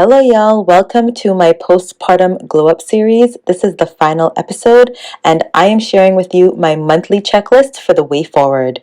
Hello, y'all. Welcome to my Postpartum Glowup series. This is the final episode, and I am sharing with you my monthly checklist for the way forward.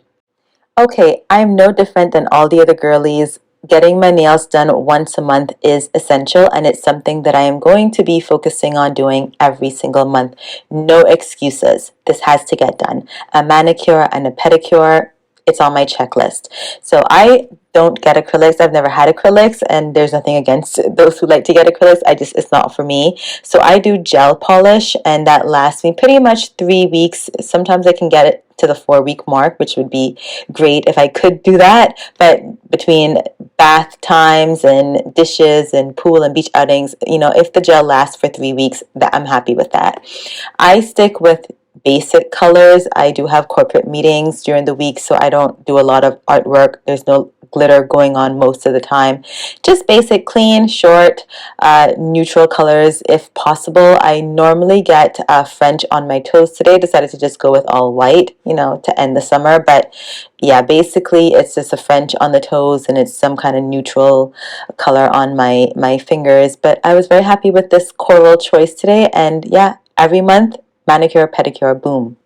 Okay, I am no different than all the other girlies. Getting my nails done once a month is essential, and it's something that I am going to be focusing on doing every single month. No excuses. This has to get done. A manicure and a pedicure, it's on my checklist. So I don't get acrylics. I've never had acrylics, and there's nothing against those who like to get acrylics. It's not for me. So I do gel polish, and that lasts me pretty much 3 weeks. Sometimes I can get it to the 4 week mark, which would be great if I could do that. But between bath times and dishes and pool and beach outings, if the gel lasts for 3 weeks, that I'm happy with that. I stick with basic colors. I do have corporate meetings during the week, so I don't do a lot of artwork. There's no glitter going on most of the time. Just basic, clean, short, neutral colors if possible. I normally get French on my toes. Today I decided to just go with all white, to end the summer. But yeah, basically it's just a French on the toes, and it's some kind of neutral color on my fingers. But I was very happy with this coral choice today, and yeah, every month, manicure, pedicure, boom.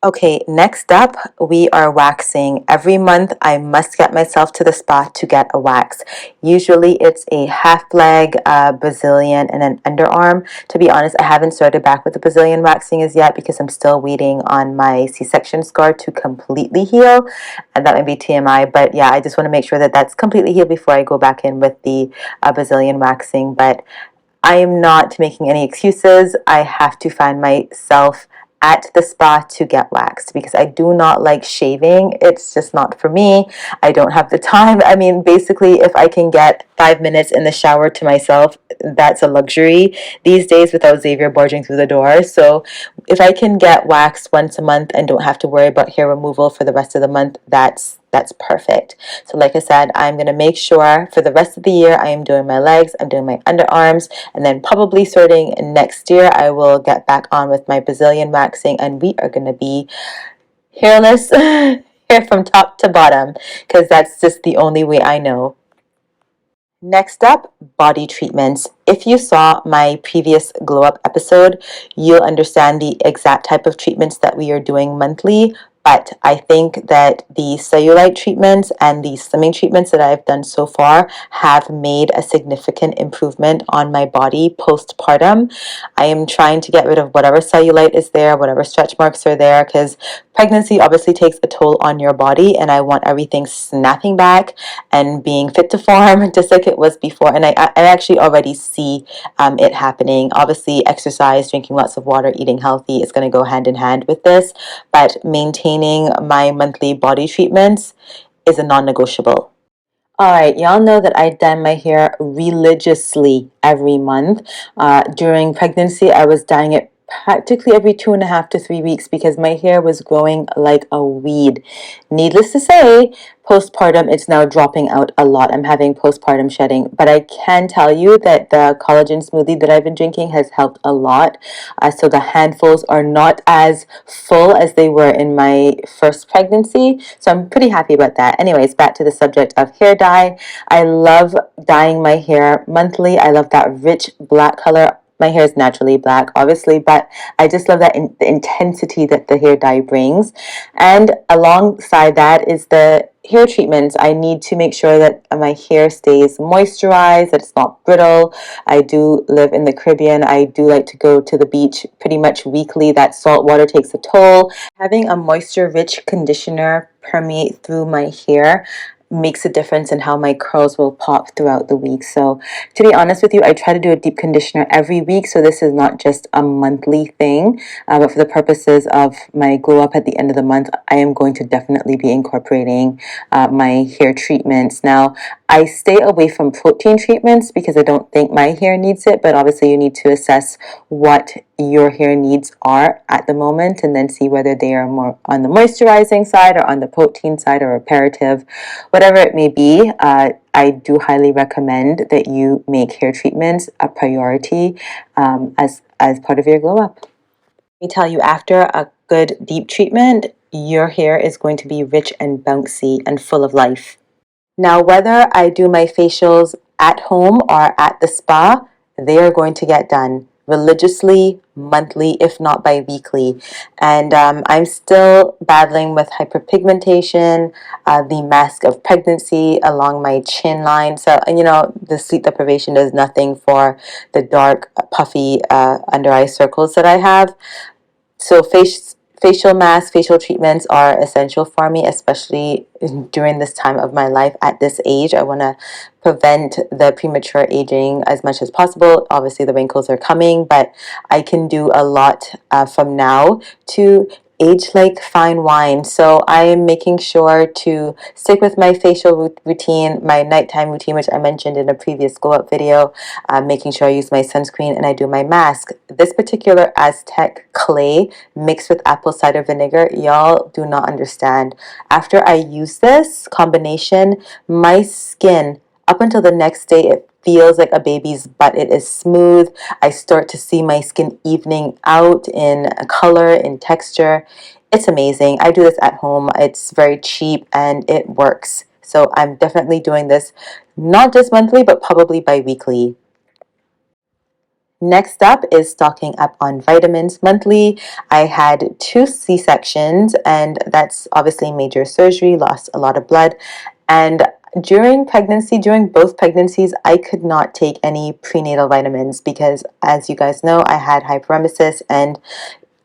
Okay, next up, we are waxing. Every month, I must get myself to the spa to get a wax. Usually, it's a half leg, Brazilian, and an underarm. To be honest, I haven't started back with the Brazilian waxing as yet because I'm still waiting on my C-section scar to completely heal. And that might be TMI, but yeah, I just want to make sure that that's completely healed before I go back in with the Brazilian waxing. But I am not making any excuses. I have to find myself at the spa to get waxed because I do not like shaving. It's just not for me. I don't have the time. I mean, basically, if I can get 5 minutes in the shower to myself, that's a luxury these days without Xavier barging through the door. So if I can get waxed once a month and don't have to worry about hair removal for the rest of the month, that's perfect. So like I said, I'm going to make sure for the rest of the year I am doing my legs, I'm doing my underarms, and then probably starting next year I will get back on with my Brazilian waxing, and we are going to be hairless hair from top to bottom because that's just the only way I know. Next up, body treatments. If you saw my previous Glow Up episode, you'll understand the exact type of treatments that we are doing monthly. But I think that the cellulite treatments and the slimming treatments that I've done so far have made a significant improvement on my body postpartum. I am trying to get rid of whatever cellulite is there, whatever stretch marks are there, because pregnancy obviously takes a toll on your body, and I want everything snapping back and being fit to form just like it was before. And I actually already see it happening. Obviously, exercise, drinking lots of water, eating healthy is going to go hand in hand with this, but maintaining my monthly body treatments is a non-negotiable. Alright, y'all know that I dye my hair religiously every month. During pregnancy, I was dyeing it practically every 2.5 to 3 weeks because my hair was growing like a weed. Needless to say, postpartum, it's now dropping out a lot. I'm having postpartum shedding, but I can tell you that the collagen smoothie that I've been drinking has helped a lot. So the handfuls are not as full as they were in my first pregnancy. So I'm pretty happy about that. Anyways, back to the subject of hair dye. I love dyeing my hair monthly. I love that rich black color. My hair is naturally black, obviously, but I just love that the intensity that the hair dye brings. And alongside that is the hair treatments. I need to make sure that my hair stays moisturized, that it's not brittle. I do live in the Caribbean. I do like to go to the beach pretty much weekly. That salt water takes a toll. Having a moisture-rich conditioner permeate through my hair makes a difference in how my curls will pop throughout the week. So to be honest with you, I try to do a deep conditioner every week, so this is not just a monthly thing, but for the purposes of my glow up at the end of the month, I am going to definitely be incorporating my hair treatments. Now, I stay away from protein treatments because I don't think my hair needs it, but obviously you need to assess what your hair needs are at the moment and then see whether they are more on the moisturizing side or on the protein side or reparative. Whatever it may be, I do highly recommend that you make hair treatments a priority as part of your glow up. Let me tell you, after a good deep treatment, your hair is going to be rich and bouncy and full of life. Now, whether I do my facials at home or at the spa, they are going to get done religiously, monthly, if not bi-weekly. And I'm still battling with hyperpigmentation, the mask of pregnancy along my chin line. So, and the sleep deprivation does nothing for the dark, puffy under eye circles that I have. So facial masks, facial treatments are essential for me, especially during this time of my life at this age. I want to prevent the premature aging as much as possible. Obviously, the wrinkles are coming, but I can do a lot from now to age like fine wine. So I am making sure to stick with my facial routine, my nighttime routine, which I mentioned in a previous glow up video, making sure I use my sunscreen and I do my mask. This particular Aztec clay mixed with apple cider vinegar, y'all do not understand. After I use this combination, my skin, up until the next day, it feels like a baby's butt. It is smooth. I start to see my skin evening out in color, in texture. It's amazing. I do this at home. It's very cheap and it works. So I'm definitely doing this not just monthly, but probably bi-weekly. Next up is stocking up on vitamins monthly. I had 2 C-sections, and that's obviously major surgery, lost a lot of blood. And during both pregnancies, I could not take any prenatal vitamins because, as you guys know, I had hyperemesis, and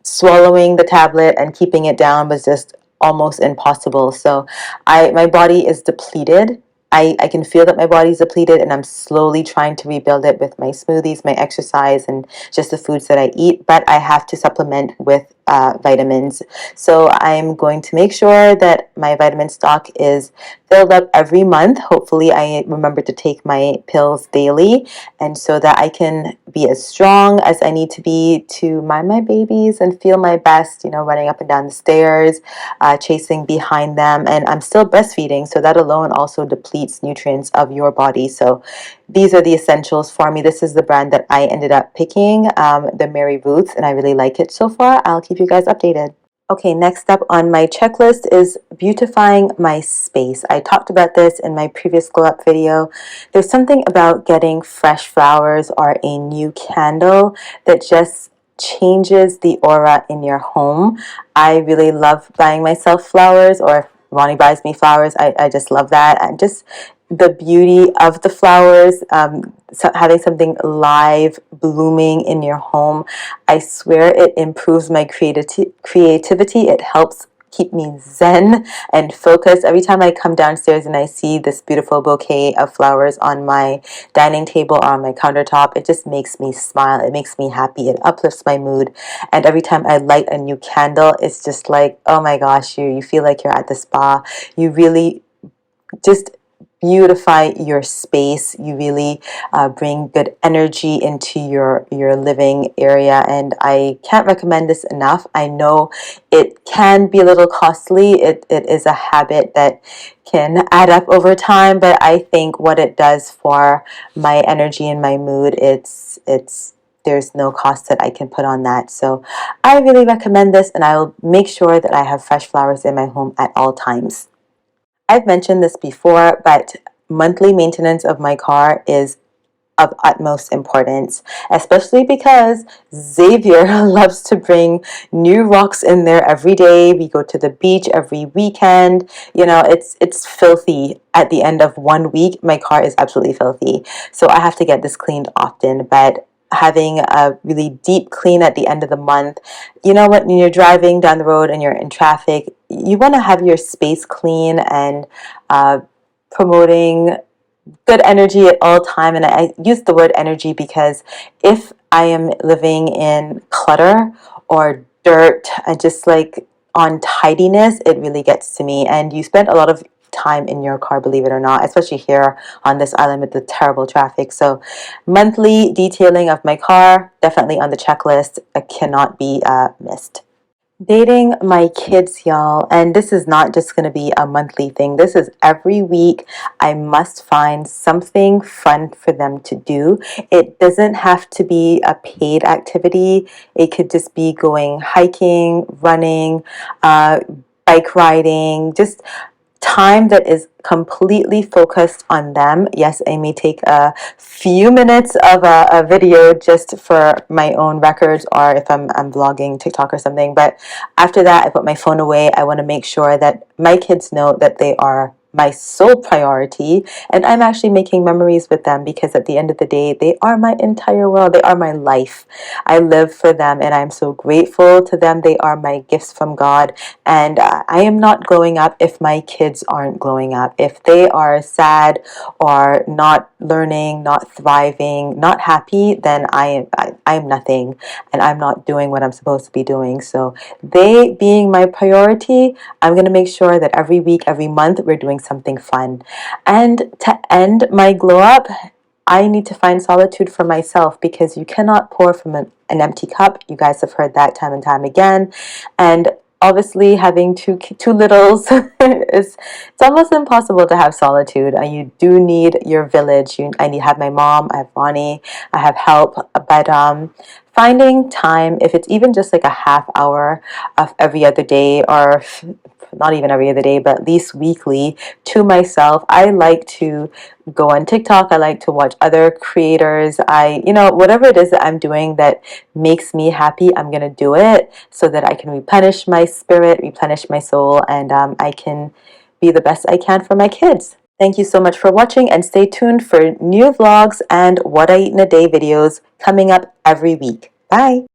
swallowing the tablet and keeping it down was just almost impossible. So my body is depleted. I can feel that my body's depleted, and I'm slowly trying to rebuild it with my smoothies, my exercise, and just the foods that I eat. But I have to supplement with vitamins. So I'm going to make sure that my vitamin stock is filled up every month. Hopefully, I remember to take my pills daily, and so that I can be as strong as I need to be to mind my babies and feel my best, running up and down the stairs, chasing behind them. And I'm still breastfeeding, so that alone also depletes nutrients of your body. So these are the essentials for me. This is the brand that I ended up picking, the Mary Ruth's, and I really like it so far. I'll keep you guys updated. Okay, next up on my checklist is beautifying my space. I talked about this in my previous glow up video. There's something about getting fresh flowers or a new candle that just changes the aura in your home. I really love buying myself flowers, or if Ronnie buys me flowers. I just love that. And just the beauty of the flowers, having something live blooming in your home. I swear it improves my creativity. It helps keep me zen and focused. Every time I come downstairs and I see this beautiful bouquet of flowers on my dining table or on my countertop, it just makes me smile. It makes me happy. It uplifts my mood. And every time I light a new candle, it's just like, oh my gosh, you feel like you're at the spa. You really just beautify your space. You really bring good energy into your living area, and I can't recommend this enough. I know it can be a little costly. It is a habit that can add up over time, but I think what it does for my energy and my mood, it's there's no cost that I can put on that. So I really recommend this, and I'll make sure that I have fresh flowers in my home at all times. I've mentioned this before, but monthly maintenance of my car is of utmost importance, especially because Xavier loves to bring new rocks in there every day. We go to the beach every weekend. It's filthy. At the end of 1 week, my car is absolutely filthy. So I have to get this cleaned often, but having a really deep clean at the end of the month, when you're driving down the road and you're in traffic, you want to have your space clean and promoting good energy at all time. And I use the word energy because if I am living in clutter or dirt and just like untidiness, it really gets to me. And you spend a lot of time in your car, believe it or not, especially here on this island with the terrible traffic. So monthly detailing of my car, definitely on the checklist. It cannot be missed. Dating my kids, y'all, and this is not just going to be a monthly thing. This is every week. I must find something fun for them to do. It doesn't have to be a paid activity. It could just be going hiking, running, bike riding, just time that is completely focused on them. Yes, I may take a few minutes of a video just for my own records, or if I'm vlogging TikTok or something, but after that I put my phone away. I want to make sure that my kids know that they are my sole priority, and I'm actually making memories with them, because at the end of the day, they are my entire world. They are my life. I live for them, and I'm so grateful to them. They are my gifts from God, and I am not growing up if my kids aren't growing up. If they are sad or not learning, not thriving, not happy, then I'm nothing, and I'm not doing what I'm supposed to be doing. So they being my priority, I'm going to make sure that every week, every month, we're doing something fun. And to end my glow up, I need to find solitude for myself, because you cannot pour from an empty cup. You guys have heard that time and time again. And obviously, having two littles, it's almost impossible to have solitude. You do need your village. I have my mom, I have Ronnie, I have help, but finding time, if it's even just like a half hour of every other day, or not even every other day, but at least weekly, to myself. I like to go on TikTok. I like to watch other creators. Whatever it is that I'm doing that makes me happy, I'm going to do it, so that I can replenish my spirit, replenish my soul, and I can be the best I can for my kids. Thank you so much for watching, and stay tuned for new vlogs and what I eat in a day videos coming up every week. Bye!